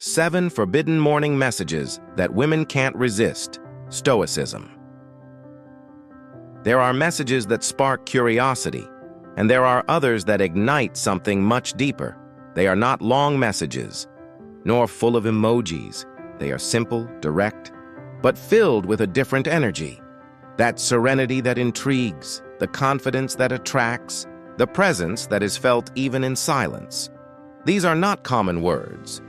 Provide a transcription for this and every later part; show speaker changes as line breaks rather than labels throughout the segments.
7 forbidden morning messages that women can't resist. Stoicism. There are messages that spark curiosity, and there are others that ignite something much deeper. They are not long messages, nor full of emojis. They are simple, direct, but filled with a different energy. That serenity that intrigues, the confidence that attracts, the presence that is felt even in silence. These are not common words.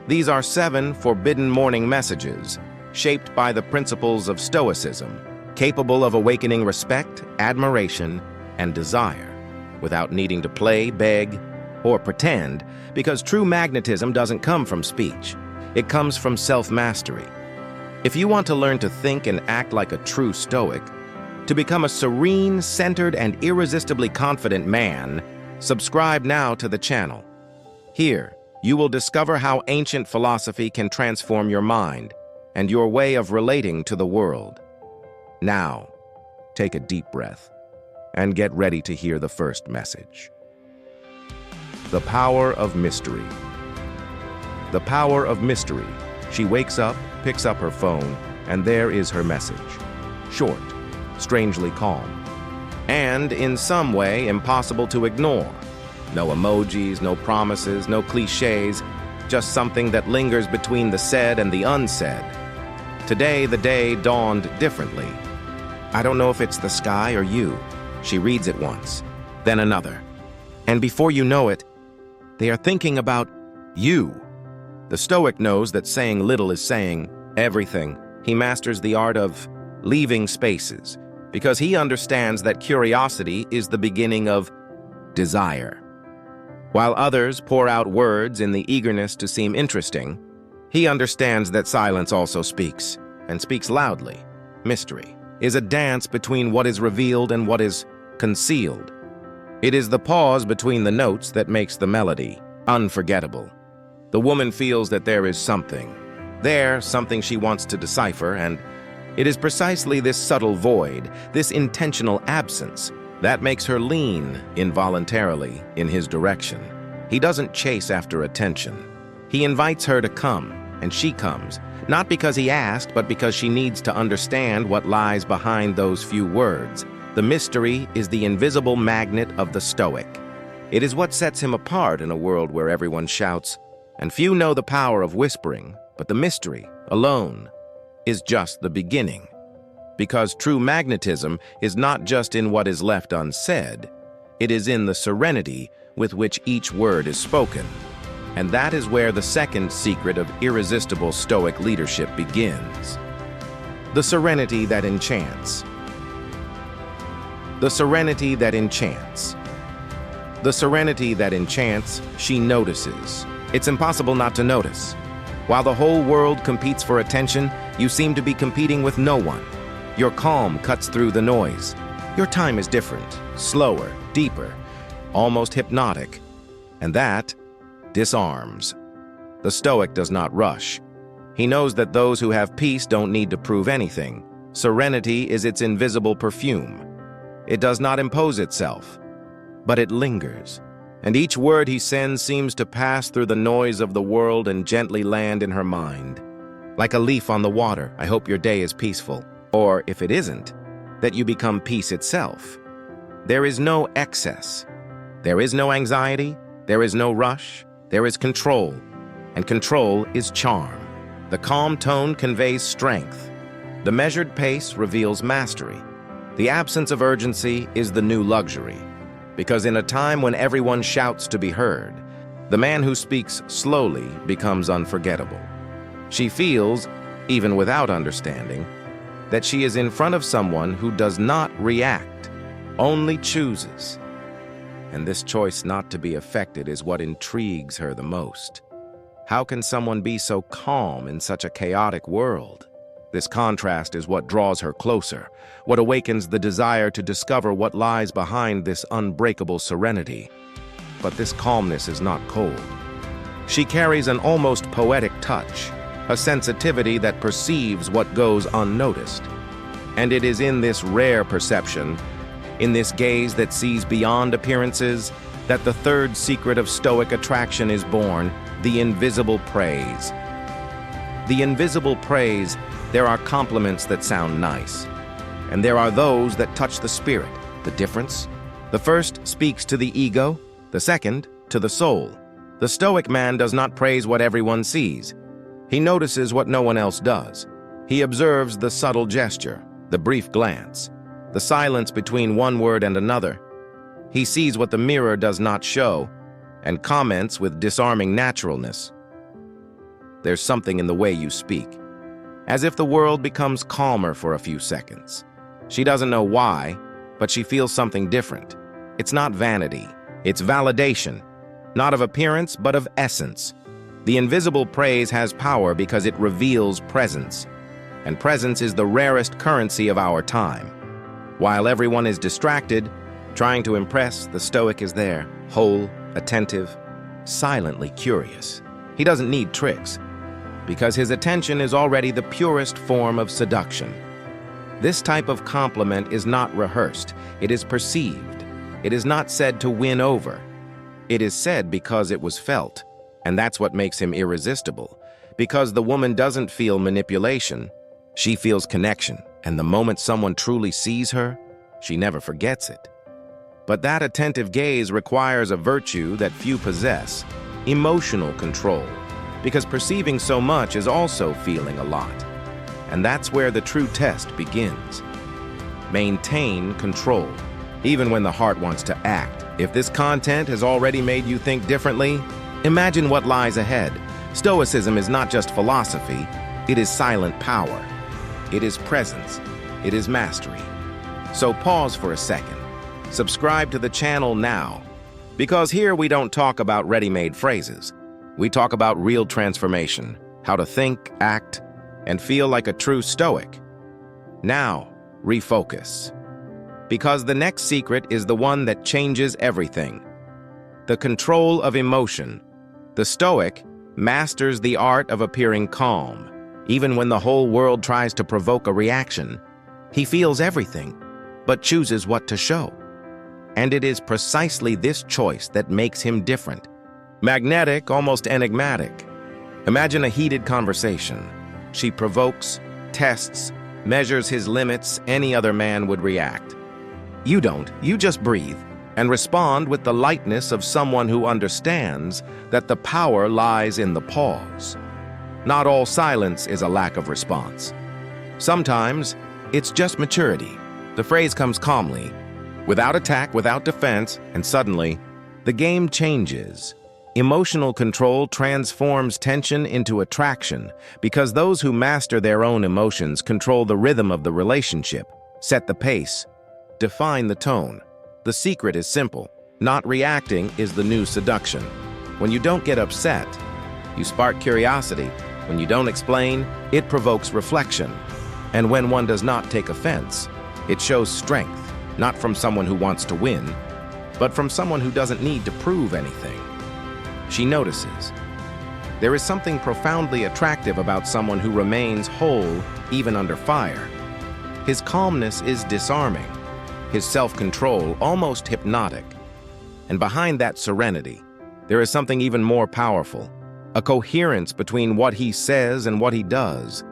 These are 7 forbidden morning messages, shaped by the principles of Stoicism, capable of awakening respect, admiration, and desire, without needing to play, beg, or pretend, because true magnetism doesn't come from speech. It comes from self-mastery. If you want to learn to think and act like a true Stoic, to become a serene, centered, and irresistibly confident man, subscribe now to the channel. Here, you will discover how ancient philosophy can transform your mind and your way of relating to the world. Now, take a deep breath and get ready to hear the first message. The power of mystery. The power of mystery. She wakes up, picks up her phone, and there is her message. Short, strangely calm, and in some way impossible to ignore. No emojis, no promises, no cliches, just something that lingers between the said and the unsaid. Today, the day dawned differently. I don't know if it's the sky or you. She reads it once, then another. And before you know it, they are thinking about you. The Stoic knows that saying little is saying everything. He masters the art of leaving spaces, because he understands that curiosity is the beginning of desire. While others pour out words in the eagerness to seem interesting, he understands that silence also speaks, and speaks loudly. Mystery is a dance between what is revealed and what is concealed. It is the pause between the notes that makes the melody unforgettable. The woman feels that there is something she wants to decipher, and it is precisely this subtle void, this intentional absence, that makes her lean involuntarily in his direction. He doesn't chase after attention. He invites her to come, and she comes, not because he asked, but because she needs to understand what lies behind those few words. The mystery is the invisible magnet of the Stoic. It is what sets him apart in a world where everyone shouts, and few know the power of whispering, but the mystery alone is just the beginning. Because true magnetism is not just in what is left unsaid, it is in the serenity with which each word is spoken. And that is where the second secret of irresistible Stoic leadership begins. The serenity that enchants. The serenity that enchants. The serenity that enchants, she notices. It's impossible not to notice. While the whole world competes for attention, you seem to be competing with no one. Your calm cuts through the noise. Your time is different, slower, deeper, almost hypnotic. And that disarms. The Stoic does not rush. He knows that those who have peace don't need to prove anything. Serenity is its invisible perfume. It does not impose itself, but it lingers. And each word he sends seems to pass through the noise of the world and gently land in her mind. Like a leaf on the water, I hope your day is peaceful. Or, if it isn't, that you become peace itself. There is no excess. There is no anxiety. There is no rush. There is control. And control is charm. The calm tone conveys strength. The measured pace reveals mastery. The absence of urgency is the new luxury. Because in a time when everyone shouts to be heard, the man who speaks slowly becomes unforgettable. She feels, even without understanding, that she is in front of someone who does not react, only chooses. And this choice not to be affected is what intrigues her the most. How can someone be so calm in such a chaotic world? This contrast is what draws her closer, what awakens the desire to discover what lies behind this unbreakable serenity. But this calmness is not cold. She carries an almost poetic touch, a sensitivity that perceives what goes unnoticed. And it is in this rare perception, in this gaze that sees beyond appearances, that the third secret of Stoic attraction is born, The invisible praise. The invisible praise, there are compliments that sound nice, and there are those that touch the spirit. The difference? The first speaks to the ego, the second to the soul. The Stoic man does not praise what everyone sees. He notices what no one else does. He observes the subtle gesture, the brief glance, the silence between one word and another. He sees what the mirror does not show, and comments with disarming naturalness. There's something in the way you speak, as if the world becomes calmer for a few seconds. She doesn't know why, but she feels something different. It's not vanity, it's validation, not of appearance, but of essence. The invisible praise has power because it reveals presence, and presence is the rarest currency of our time. While everyone is distracted, trying to impress, the Stoic is there, whole, attentive, silently curious. He doesn't need tricks, because his attention is already the purest form of seduction. This type of compliment is not rehearsed, it is perceived. It is not said to win over. It is said because it was felt, and that's what makes him irresistible. Because the woman doesn't feel manipulation, she feels connection, and the moment someone truly sees her, she never forgets it. But that attentive gaze requires a virtue that few possess, emotional control, because perceiving so much is also feeling a lot. And that's where the true test begins. Maintain control, even when the heart wants to act. If this content has already made you think differently, imagine what lies ahead. Stoicism is not just philosophy, it is silent power. It is presence. It is mastery. So pause for a second. Subscribe to the channel now, because here we don't talk about ready-made phrases. We talk about real transformation, how to think, act, and feel like a true Stoic. Now, refocus. Because the next secret is the one that changes everything. The control of emotion. The Stoic masters the art of appearing calm. Even when the whole world tries to provoke a reaction, he feels everything, but chooses what to show. And it is precisely this choice that makes him different. Magnetic, almost enigmatic. Imagine a heated conversation. She provokes, tests, measures his limits. Any other man would react. You don't. You just breathe and respond with the lightness of someone who understands that the power lies in the pause. Not all silence is a lack of response. Sometimes it's just maturity. The phrase comes calmly, without attack, without defense, and suddenly the game changes. Emotional control transforms tension into attraction because those who master their own emotions control the rhythm of the relationship, set the pace, define the tone. The secret is simple. Not reacting is the new seduction. When you don't get upset, you spark curiosity. When you don't explain, it provokes reflection. And when one does not take offense, it shows strength, not from someone who wants to win, but from someone who doesn't need to prove anything. She notices. There is something profoundly attractive about someone who remains whole even under fire. His calmness is disarming, his self-control almost hypnotic. And behind that serenity, there is something even more powerful, a coherence between what he says and what he does.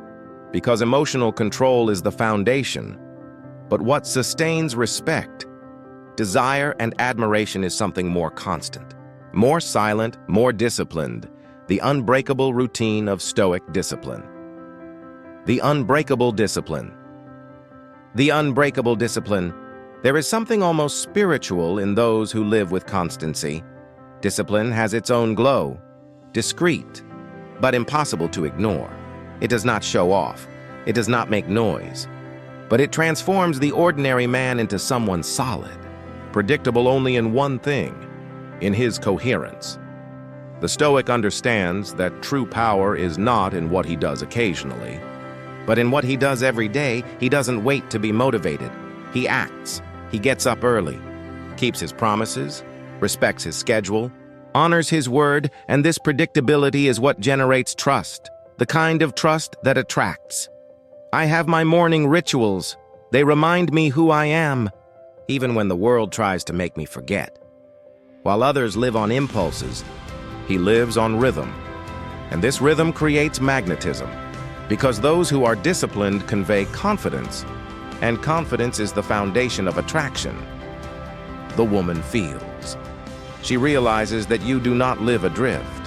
Because emotional control is the foundation, but what sustains respect, desire, and admiration is something more constant. More silent, more disciplined, the unbreakable routine of Stoic discipline. The unbreakable discipline. The unbreakable discipline. There is something almost spiritual in those who live with constancy. Discipline has its own glow, discreet, but impossible to ignore. It does not show off. It does not make noise. But it transforms the ordinary man into someone solid, predictable only in one thing, in his coherence. The Stoic understands that true power is not in what he does occasionally, but in what he does every day. He doesn't wait to be motivated. He acts. He gets up early, keeps his promises, respects his schedule, honors his word, and this predictability is what generates trust, the kind of trust that attracts. I have my morning rituals. They remind me who I am, even when the world tries to make me forget. While others live on impulses, he lives on rhythm. And this rhythm creates magnetism, because those who are disciplined convey confidence, and confidence is the foundation of attraction. The woman feels. She realizes that you do not live adrift,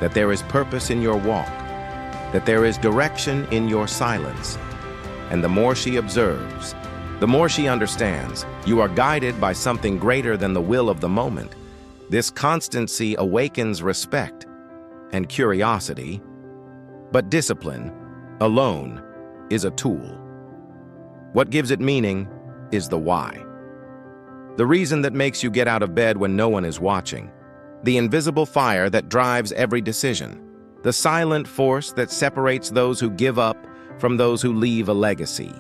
that there is purpose in your walk, that there is direction in your silence. And the more she observes, the more she understands you are guided by something greater than the will of the moment. This constancy awakens respect and curiosity, but discipline alone is a tool. What gives it meaning is the why. The reason that makes you get out of bed when no one is watching. The invisible fire that drives every decision. The silent force that separates those who give up from those who leave a legacy.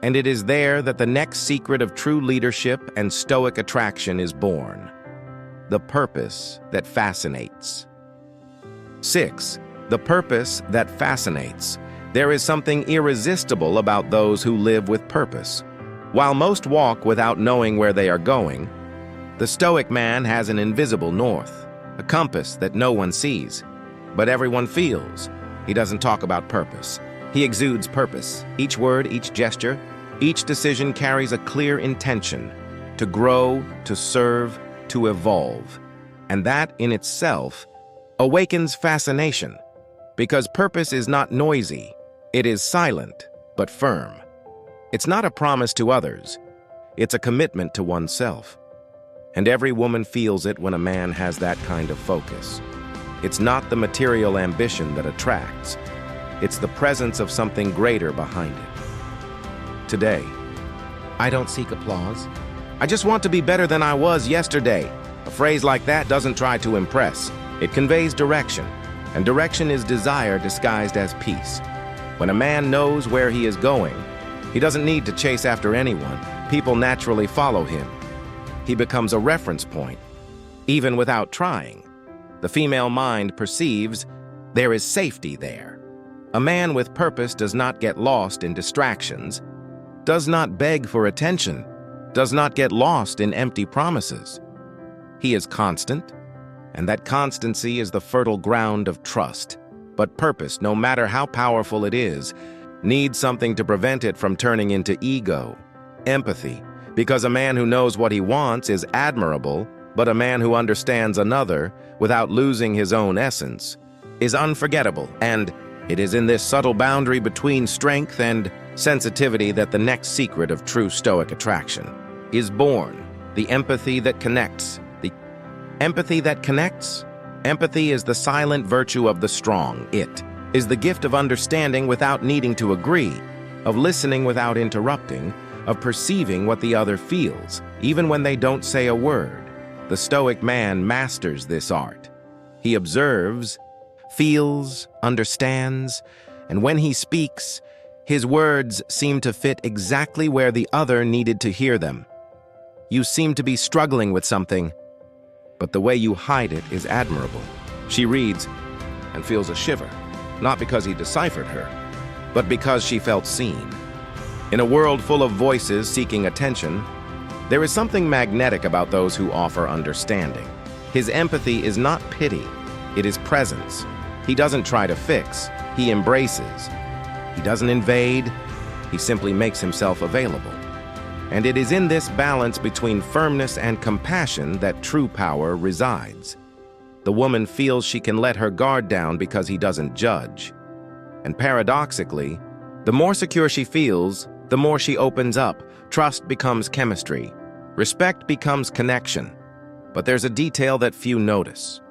And it is there that the next secret of true leadership and Stoic attraction is born. The purpose that fascinates. 6. The purpose that fascinates. There is something irresistible about those who live with purpose. While most walk without knowing where they are going, the Stoic man has an invisible north, a compass that no one sees, but everyone feels. He doesn't talk about purpose. He exudes purpose. Each word, each gesture, each decision carries a clear intention to grow, to serve, to evolve. And that in itself awakens fascination, because purpose is not noisy. It is silent, but firm. It's not a promise to others. It's a commitment to oneself. And every woman feels it when a man has that kind of focus. It's not the material ambition that attracts. It's the presence of something greater behind it. Today, I don't seek applause. I just want to be better than I was yesterday. A phrase like that doesn't try to impress. It conveys direction, and direction is desire disguised as peace. When a man knows where he is going, he doesn't need to chase after anyone. People naturally follow him. He becomes a reference point, even without trying. The female mind perceives there is safety there. A man with purpose does not get lost in distractions, does not beg for attention, does not get lost in empty promises. He is constant, and that constancy is the fertile ground of trust. But purpose, no matter how powerful it is, needs something to prevent it from turning into ego, empathy, because a man who knows what he wants is admirable, but a man who understands another without losing his own essence is unforgettable. And it is in this subtle boundary between strength and sensitivity that the next secret of true Stoic attraction is born. The empathy that connects. The empathy that connects? Empathy is the silent virtue of the strong. It is the gift of understanding without needing to agree, of listening without interrupting, of perceiving what the other feels, even when they don't say a word. The Stoic man masters this art. He observes, feels, understands, and when he speaks, his words seem to fit exactly where the other needed to hear them. You seem to be struggling with something, but the way you hide it is admirable. She reads and feels a shiver, not because he deciphered her, but because she felt seen. In a world full of voices seeking attention, there is something magnetic about those who offer understanding. His empathy is not pity, it is presence. He doesn't try to fix, he embraces. He doesn't invade, he simply makes himself available. And it is in this balance between firmness and compassion that true power resides. The woman feels she can let her guard down because he doesn't judge. And paradoxically, the more secure she feels, the more she opens up. Trust becomes chemistry. Respect becomes connection. But there's a detail that few notice.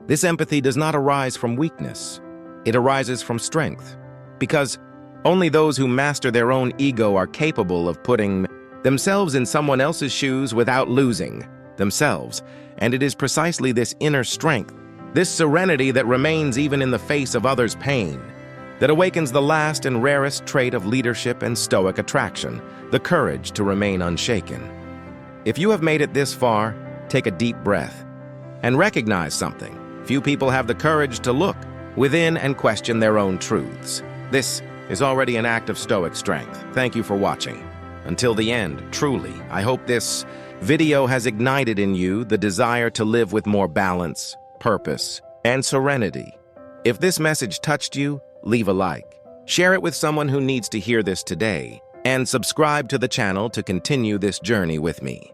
This empathy does not arise from weakness. It arises from strength. Because only those who master their own ego are capable of putting themselves in someone else's shoes without losing themselves. And it is precisely this inner strength, this serenity that remains even in the face of others' pain, that awakens the last and rarest trait of leadership and Stoic attraction, the courage to remain unshaken. If you have made it this far, take a deep breath and recognize something. Few people have the courage to look within and question their own truths. This is already an act of Stoic strength. Thank you for watching. Until the end, truly, I hope this video has ignited in you the desire to live with more balance, purpose, and serenity. If this message touched you, leave a like. Share it with someone who needs to hear this today, and subscribe to the channel to continue this journey with me.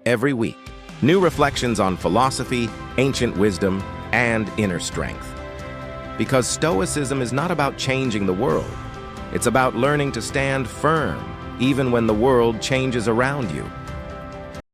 Every week, new reflections on philosophy, ancient wisdom, and inner strength. Because Stoicism is not about changing the world. It's about learning to stand firm, even when the world changes around you.